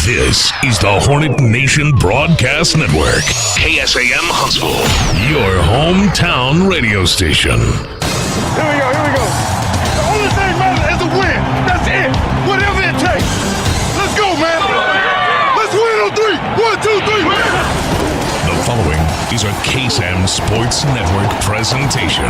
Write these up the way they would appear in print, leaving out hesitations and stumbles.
This is the Hornet Nation Broadcast Network. KSAM Huntsville, your hometown radio station. Here we go. The only thing matters is a win. That's it. Whatever it takes. Let's go, man. Let's win on 3. 1, 2, 3. The following is a KSAM Sports Network presentation.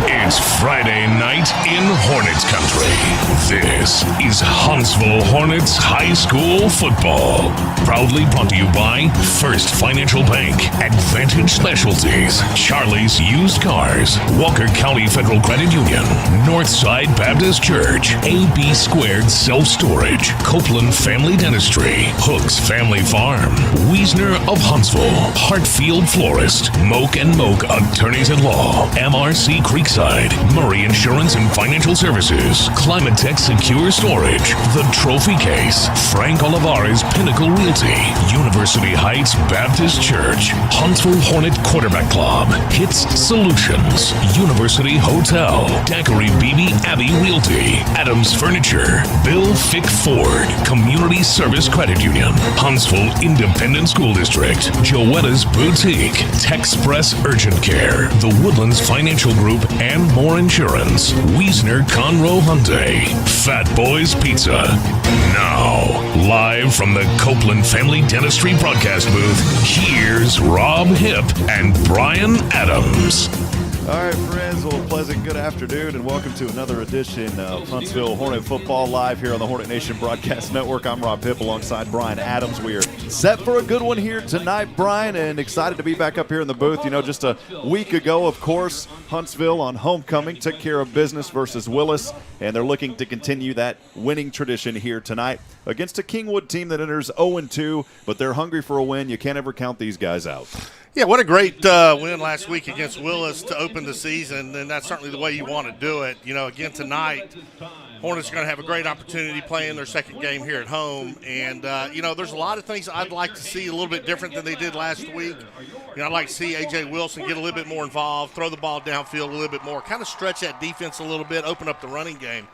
It's Friday night in Hornets country. This is Huntsville Hornets High School football. Proudly brought to you by First Financial Bank, Advantage Specialties, Charlie's Used Cars, Walker County Federal Credit Union, Northside Baptist Church, AB Squared Self-Storage, Copeland Family Dentistry, Hooks Family Farm, Wiesner of Huntsville, Hartfield Florist, Moak & Moak Attorneys at Law, MRC Creekside, Murray Insurance and Financial Services, Climatech Secure Storage, The Trophy Case, Frank Olivares Pinnacle Realty, University Heights Baptist Church, Huntsville Hornet Quarterback Club, Hitt's Solutions, University Hotel, Daiquiri BB Abbey Realty, Adams Furniture, Bill Fick Ford, Community Service Credit Union, Huntsville Independent School District, Joetta's Boutique, Techspress Urgent Care, The Woodlands Financial Group, and More Insurance, Wiesner Conroe Hyundai, Fat Boys Pizza. Now, live from the Copeland Family Dentistry broadcast booth, here's Rob Hipp and Brian Adams. All right, friends, well, pleasant good afternoon, and welcome to another edition of Huntsville Hornet Football live here on the Hornet Nation Broadcast Network. I'm Rob Hipp alongside Brian Adams. We are set for a good one here tonight, Brian, and excited to be back up here in the booth. You know, just a week ago, of course, Huntsville on homecoming took care of business versus Willis, and they're looking to continue that winning tradition here tonight against a Kingwood team that enters 0-2, but they're hungry for a win. You can't ever count these guys out. Yeah, what a great win last week against Willis to open the season, and that's certainly the way you want to do it. You know, again, tonight, Hornets are going to have a great opportunity playing their second game here at home. And, you know, there's a lot of things I'd like to see a little bit different than they did last week. You know, I'd like to see A.J. Wilson get a little bit more involved, throw the ball downfield a little bit more, kind of stretch that defense a little bit, open up the running game.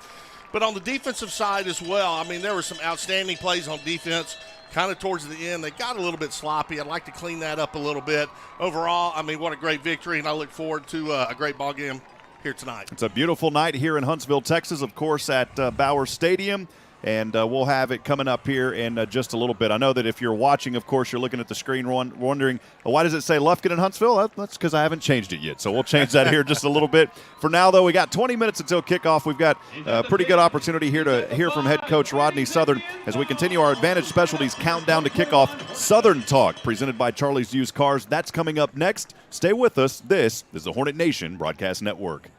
But on the defensive side as well, I mean, there were some outstanding plays on defense. Kind of towards the end, they got a little bit sloppy. I'd like to clean that up a little bit. Overall, I mean, what a great victory, and I look forward to a great ball game here tonight. It's a beautiful night here in Huntsville, Texas, of course, at Bauer Stadium. And we'll have it coming up here in just a little bit. I know that if you're watching, of course, you're looking at the screen wondering, why does it say Lufkin in Huntsville? That's because I haven't changed it yet. So we'll change that here just a little bit. For now, though, we got 20 minutes until kickoff. We've got a pretty good opportunity here to hear from head coach Rodney Southern as we continue our Advantage Specialties countdown to kickoff. Southern Talk, presented by Charlie's Used Cars. That's coming up next. Stay with us. This is the Hornet Nation Broadcast Network.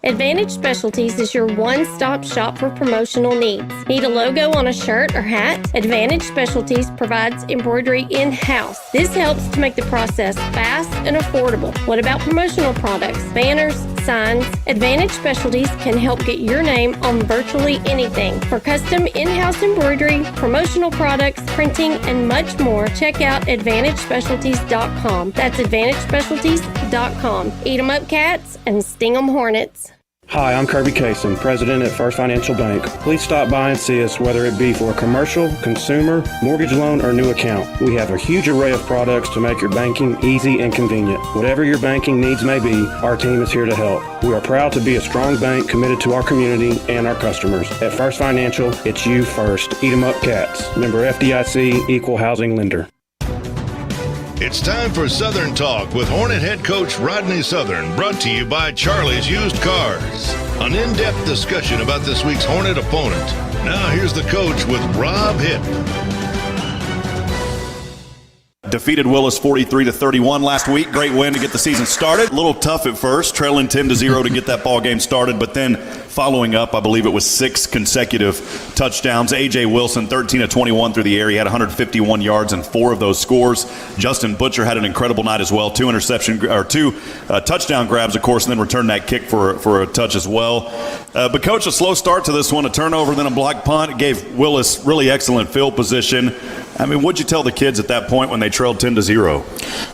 Advantage Specialties is your one-stop shop for promotional needs. Need a logo on a shirt or hat? Advantage Specialties provides embroidery in-house. This helps to make the process fast and affordable. What about promotional products, banners, signs? Advantage Specialties can help get your name on virtually anything. For custom in-house embroidery, promotional products, printing, and much more, check out AdvantageSpecialties.com. That's AdvantageSpecialties.com. Eat 'em up, cats, and sting 'em, hornets. Hi, I'm Kirby Kaysen, President at First Financial Bank. Please stop by and see us, whether it be for a commercial, consumer, mortgage loan, or new account. We have a huge array of products to make your banking easy and convenient. Whatever your banking needs may be, our team is here to help. We are proud to be a strong bank committed to our community and our customers. At First Financial, it's you first. Eat 'em up, cats. Member FDIC, Equal Housing Lender. It's time for Southern Talk with Hornet head coach Rodney Southern, brought to you by Charlie's Used Cars. An in-depth discussion about this week's Hornet opponent. Now here's the coach with Rob Hipp. Defeated Willis 43-31 last week. Great win to get the season started. A little tough at first, trailing 10-0 to get that ball game started, but then following up, I believe it was 6 consecutive touchdowns. A.J. Wilson, 13-21 through the air. He had 151 yards and 4 of those scores. Justin Butcher had an incredible night as well. 2 touchdown grabs, of course, and then returned that kick for a touch as well. But, Coach, a slow start to this one, a turnover, then a block punt. It gave Willis really excellent field position. I mean, what'd you tell the kids at that point when they trailed 10-0?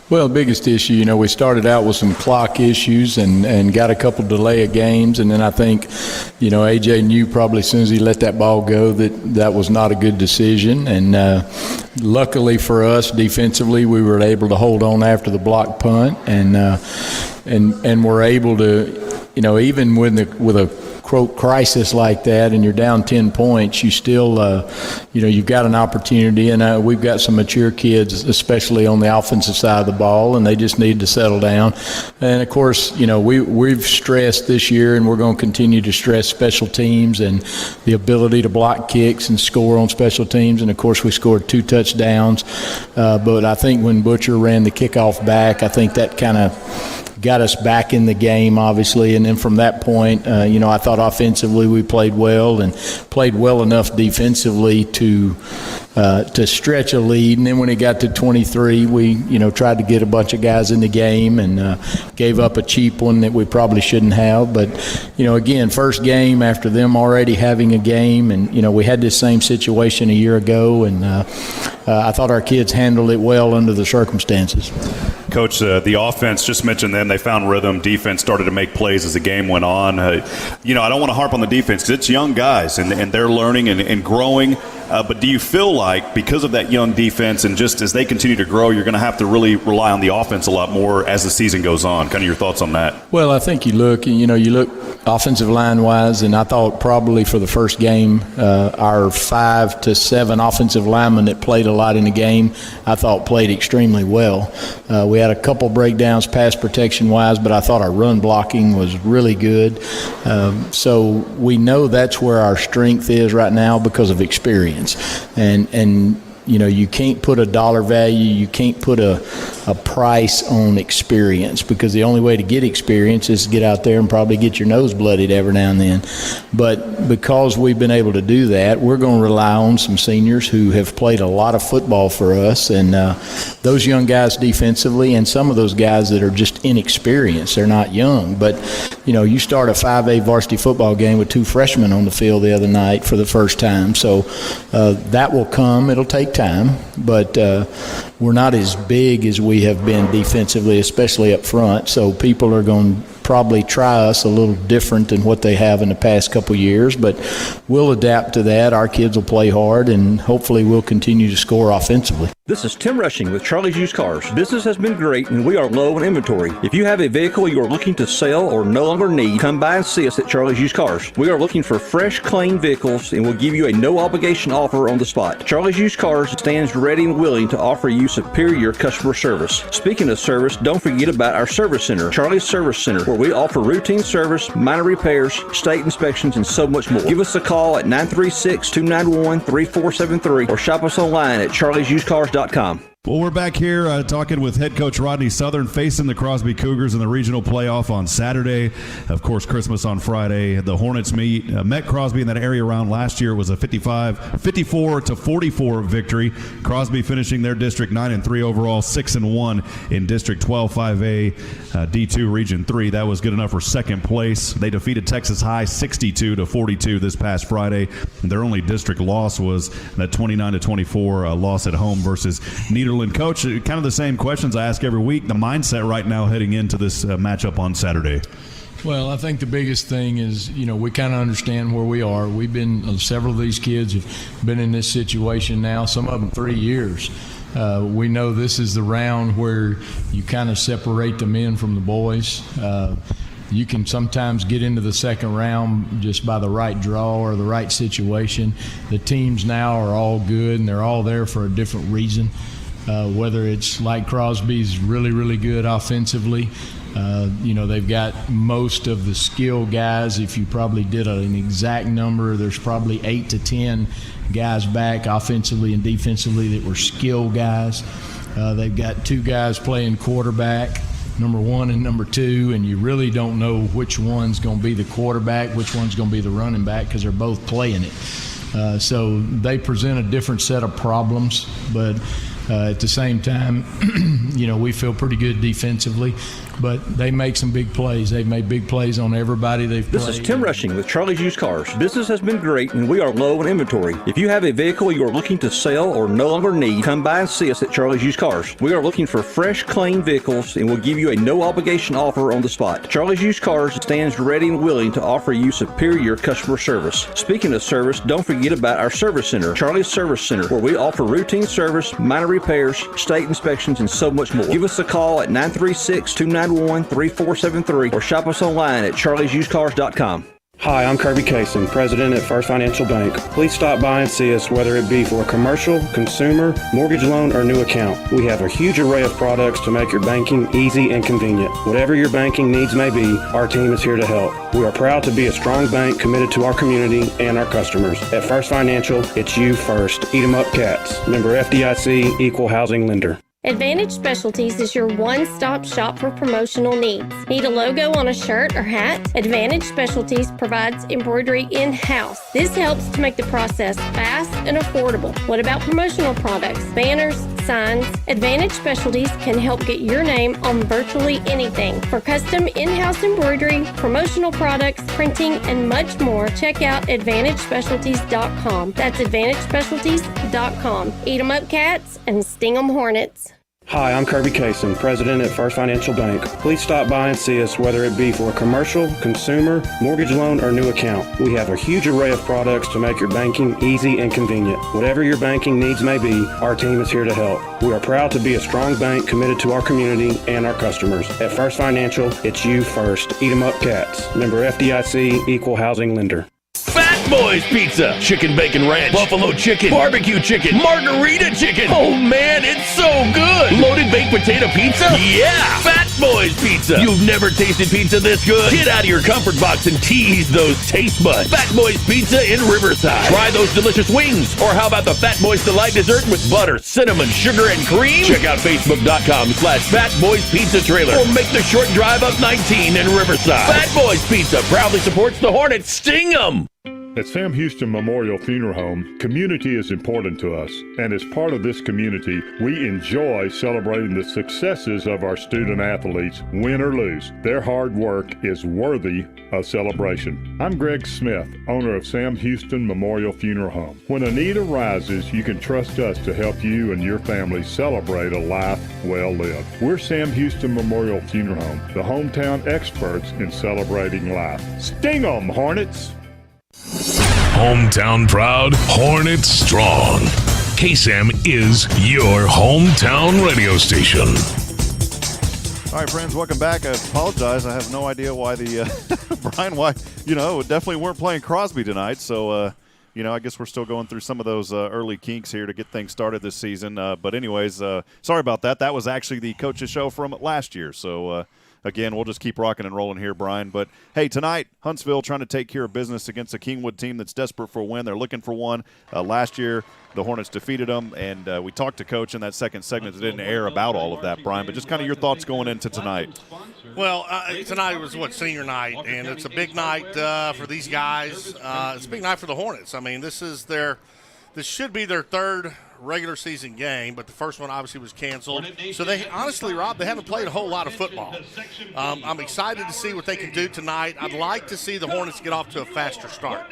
Well, the biggest issue, we started out with some clock issues and got a couple delay of games, and then I think AJ knew probably as soon as he let that ball go that was not a good decision. And luckily for us, defensively, we were able to hold on after the block punt, and we're able to, even with a quote crisis like that and you're down 10 points, you still you've got an opportunity, and we've got some mature kids, especially on the offensive side of the ball, and they just need to settle down. And of course, we've stressed this year, and we're going to continue to stress special teams and the ability to block kicks and score on special teams. And of course, we scored 2 touchdowns, but I think when Butcher ran the kickoff back, I think that kind of got us back in the game, obviously. And then from that point, I thought offensively we played well, and played well enough defensively to stretch a lead. And then when it got to 23, we tried to get a bunch of guys in the game, and gave up a cheap one that we probably shouldn't have. But again, first game after them already having a game, and we had this same situation a year ago, and I thought our kids handled it well under the circumstances. Coach, the offense, just mentioned them, they found rhythm. Defense started to make plays as the game went on. I don't want to harp on the defense because it's young guys, and they're learning and growing. But do you feel like because of that young defense and just as they continue to grow, you're going to have to really rely on the offense a lot more as the season goes on? Kind of your thoughts on that? Well, I think you look offensive line-wise, and I thought probably for the first game, our 5 to 7 offensive linemen that played a lot in the game, I thought played extremely well. We had a couple breakdowns pass protection-wise, but I thought our run blocking was really good. So we know that's where our strength is right now because of experience. And you can't put a dollar value, you can't put a price on experience, because the only way to get experience is to get out there and probably get your nose bloodied every now and then. But because we've been able to do that, we're going to rely on some seniors who have played a lot of football for us, and those young guys defensively, and some of those guys that are just inexperienced. They're not young, but you start a 5A varsity football game with 2 freshmen on the field the other night for the first time. So that will come. It'll take time, but we're not as big as we have been defensively, especially up front. So people are going to probably try us a little different than what they have in the past couple years, but we'll adapt to that. Our kids will play hard, and hopefully we'll continue to score offensively. This is Tim Rushing with Charlie's Used Cars. Business has been great, and we are low in inventory. If you have a vehicle you are looking to sell or no longer need, come by and see us at Charlie's Used Cars. We are looking for fresh, clean vehicles, and will give you a no-obligation offer on the spot. Charlie's Used Cars stands ready and willing to offer you superior customer service. Speaking of service, don't forget about our service center, Charlie's Service Center, where we offer routine service, minor repairs, state inspections, and so much more. Give us a call at 936-291-3473 or shop us online at charliesusedcars.com. Well, we're back here talking with head coach Rodney Southern, facing the Crosby Cougars in the regional playoff on Saturday. Of course, Christmas on Friday. The Hornets met Crosby in that area round last year. It was a 54-44 victory. Crosby finishing their district 9-3 overall, 6-1 in District 12 5A D2 Region 3. That was good enough for second place. They defeated Texas High 62-42 this past Friday. Their only district loss was that 29-24 loss at home versus Nederland. Coach, kind of the same questions I ask every week. The mindset right now heading into this matchup on Saturday. Well, I think the biggest thing is, we kind of understand where we are. We've been, several of these kids have been in this situation now, some of them 3 years. We know this is the round where you kind of separate the men from the boys. You can sometimes get into the second round just by the right draw or the right situation. The teams now are all good, and they're all there for a different reason. Whether it's like Crosby's really, really good offensively. They've got most of the skill guys. If you probably did an exact number, there's probably 8 to 10 guys back offensively and defensively that were skill guys. They've got 2 guys playing quarterback, number 1 and number 2, and you really don't know which one's going to be the quarterback, which one's going to be the running back, because they're both playing it. So they present a different set of problems, but at the same time, we feel pretty good defensively. but they make some big plays. They've made big plays on everybody they've played. This is Tim Rushing with Charlie's Used Cars. Business has been great and we are low in inventory. If you have a vehicle you are looking to sell or no longer need, come by and see us at Charlie's Used Cars. We are looking for fresh, clean vehicles and will give you a no-obligation offer on the spot. Charlie's Used Cars stands ready and willing to offer you superior customer service. Speaking of service, don't forget about our service center, Charlie's Service Center, where we offer routine service, minor repairs, state inspections, and so much more. Give us a call at 936-291-3473 or shop us online at charliesusedcars.com. Hi, I'm Kirby Kaysen, President at First Financial Bank. Please stop by and see us, whether it be for a commercial, consumer, mortgage loan, or new account. We have a huge array of products to make your banking easy and convenient. Whatever your banking needs may be, our team is here to help. We are proud to be a strong bank committed to our community and our customers. At First Financial, it's you first. Eat 'em up, cats. Member FDIC, Equal Housing Lender. Advantage Specialties is your one-stop shop for promotional needs. Need a logo on a shirt or hat? Advantage Specialties provides embroidery in-house. This helps to make the process fast and affordable. What about promotional products? Banners, signs? Advantage Specialties can help get your name on virtually anything. For custom in-house embroidery, promotional products, printing, and much more, check out AdvantageSpecialties.com. That's AdvantageSpecialties.com. Eat 'em up, cats, and sting 'em, hornets. Hi, I'm Kirby Kaysen, President at First Financial Bank. Please stop by and see us, whether it be for a commercial, consumer, mortgage loan, or new account. We have a huge array of products to make your banking easy and convenient. Whatever your banking needs may be, our team is here to help. We are proud to be a strong bank committed to our community and our customers. At First Financial, it's you first. Eat 'em up, cats. Member FDIC, Equal Housing Lender. Fat Boys Pizza, chicken bacon ranch, buffalo chicken, barbecue chicken, margarita chicken. Oh man, it's so good. Loaded baked potato pizza? Yeah, Fat Boys Pizza. You've never tasted pizza this good? Get out of your comfort box and tease those taste buds. Fat Boys Pizza in Riverside. Try those delicious wings. Or how about the Fat Boys Delight dessert with butter, cinnamon, sugar, and cream? Check out Facebook.com/Fat Boys Pizza Trailer. Or make the short drive up 19 in Riverside. Fat Boys Pizza proudly supports the Hornets. Sting 'em! At Sam Houston Memorial Funeral Home, community is important to us, and as part of this community, we enjoy celebrating the successes of our student athletes, win or lose. Their hard work is worthy of celebration. I'm Greg Smith, owner of Sam Houston Memorial Funeral Home. When a need arises, you can trust us to help you and your family celebrate a life well lived. We're Sam Houston Memorial Funeral Home, the hometown experts in celebrating life. Sting 'em, Hornets! Hometown proud, Hornets strong. KSAM is your hometown radio station. All right, friends, welcome back. I apologize. I have no idea why Brian, definitely weren't playing Crosby tonight. So, I guess we're still going through some of those early kinks here to get things started this season. But anyways, sorry about that. That was actually the coach's show from last year. So, again, we'll just keep rocking and rolling here, Brian. But, hey, tonight, Huntsville trying to take care of business against a Kingwood team that's desperate for a win. They're looking for one. Last year, the Hornets defeated them, and we talked to Coach in that second segment that didn't air about all of that, Brian. But just kind of your thoughts going into tonight. Well, tonight was, senior night, and it's a big night for these guys. It's a big night for the Hornets. I mean, this should be their third regular season game, but the first one obviously was canceled. So they honestly, Rob, they haven't played a whole lot of football. I'm excited to see what they can do tonight. I'd like to see the Hornets get off to a faster start.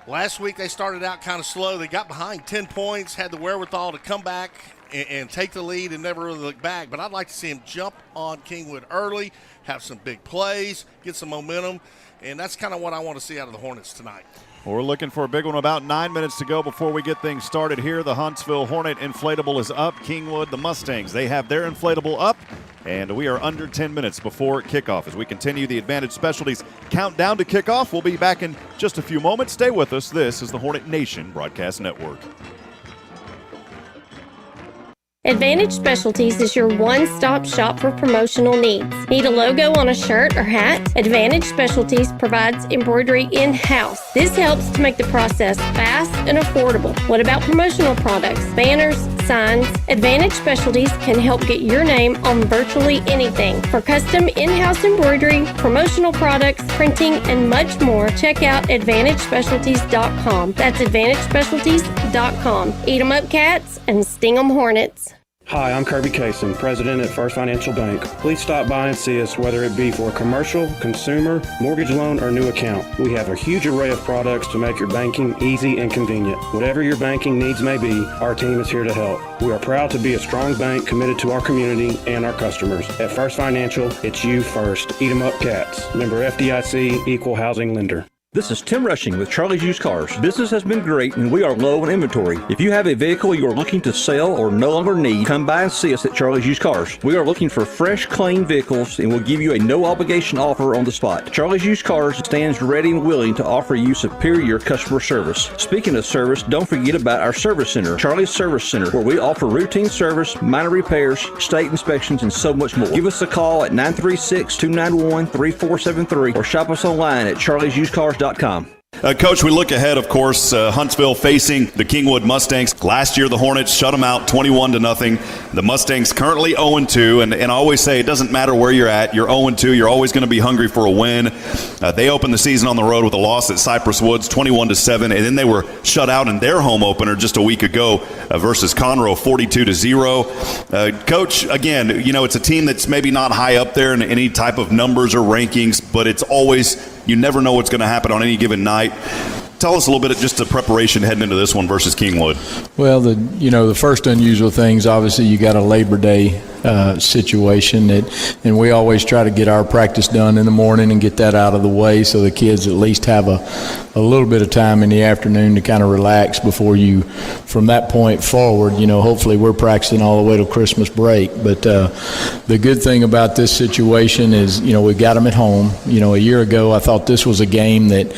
Last week they started out kind of slow. They got behind 10 points, had the wherewithal to come back and take the lead and never really look back. But I'd like to see them jump on Kingwood early, have some big plays, get some momentum, and that's kind of what I want to see out of the Hornets tonight. Well, we're looking for a big one. About 9 minutes to go before we get things started here. The Huntsville Hornet inflatable is up. Kingwood, the Mustangs, they have their inflatable up. And we are under 10 minutes before kickoff. As we continue the Advantage Specialties countdown to kickoff, we'll be back in just a few moments. Stay with us. This is the Hornet Nation Broadcast Network. Advantage Specialties is your one-stop shop for promotional needs. Need a logo on a shirt or hat? Advantage Specialties provides embroidery in-house. This helps to make the process fast and affordable. What about promotional products? Banners, signs? Advantage Specialties can help get your name on virtually anything. For custom in-house embroidery, promotional products, printing, and much more, check out AdvantageSpecialties.com. That's AdvantageSpecialties.com. Eat 'em up, cats, and sting 'em, hornets. Hi, I'm Kirby Kaysen, President at First Financial Bank. Please stop by and see us, whether it be for a commercial, consumer, mortgage loan, or new account. We have a huge array of products to make your banking easy and convenient. Whatever your banking needs may be, our team is here to help. We are proud to be a strong bank committed to our community and our customers. At First Financial, it's you first. Eat 'em up, cats. Member FDIC, Equal Housing Lender. This is Tim Rushing with Charlie's Used Cars. Business has been great and we are low in inventory. If you have a vehicle you are looking to sell or no longer need, come by and see us at Charlie's Used Cars. We are looking for fresh, clean vehicles and will give you a no obligation offer on the spot. Charlie's Used Cars stands ready and willing to offer you superior customer service. Speaking of service, don't forget about our service center, Charlie's Service Center, where we offer routine service, minor repairs, state inspections, and so much more. Give us a call at 936-291-3473 or shop us online at charliesusedcars.com. Coach, we look ahead, of course, Huntsville facing the Kingwood Mustangs. Last year, the Hornets shut them out 21-0. The Mustangs currently 0-2, and I always say it doesn't matter where you're at. You're 0-2. You're always going to be hungry for a win. They opened the season on the road with a loss at Cypress Woods, 21-7, and then they were shut out in their home opener just a week ago versus Conroe, 42-0. Coach, again, you know, it's a team that's maybe not high up there in any type of numbers or rankings, but it's always, you never know what's going to happen on any given night. Tell us a little bit of just the preparation heading into this one versus Kingwood. Well, the first unusual things, obviously, you got a Labor Day situation, and we always try to get our practice done in the morning and get that out of the way so the kids at least have a little bit of time in the afternoon to kind of relax before you, from that point forward, you know, hopefully we're practicing all the way till Christmas break. But the good thing about this situation is, you know, we got them at home. You know, a year ago I thought this was a game that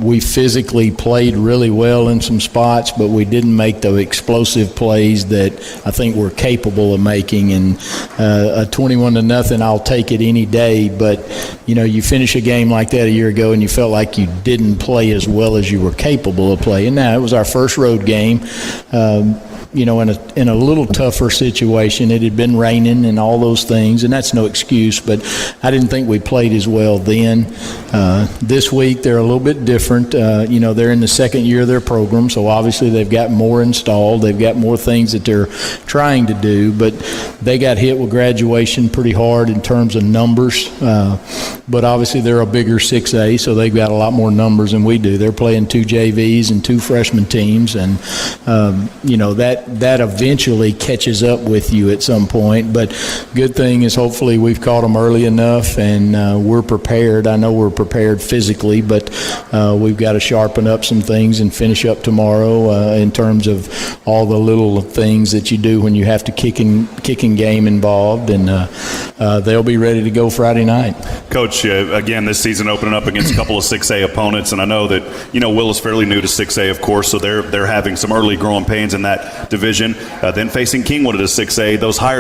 we physically played really well in some spots, but we didn't make the explosive plays that I think we're capable of making. And a 21-0, I'll take it any day. But you know, you finish a game like that a year ago, and you felt like you didn't play as well as you were capable of playing. Now it was our first road game. You know, in a little tougher situation. It had been raining and all those things, and that's no excuse, but I didn't think we played as well then. This week they're a little bit different. You know, they're in the second year of their program, so obviously they've got more installed. They've got more things that they're trying to do, but they got hit with graduation pretty hard in terms of numbers. But obviously they're a bigger 6A, so they've got a lot more numbers than we do. They're playing 2 JVs and 2 freshman teams, and you know, that eventually catches up with you at some point. But good thing is hopefully we've caught them early enough, and we're prepared. I know we're prepared physically, but we've got to sharpen up some things and finish up tomorrow in terms of all the little things that you do when you have to kicking game involved, and they'll be ready to go Friday night. Coach, again, this season opening up against a couple of 6A opponents, and I know that, you know, Will is fairly new to 6A, of course, so they're having some early growing pains in that division. Then facing Kingwood at a 6A, those higher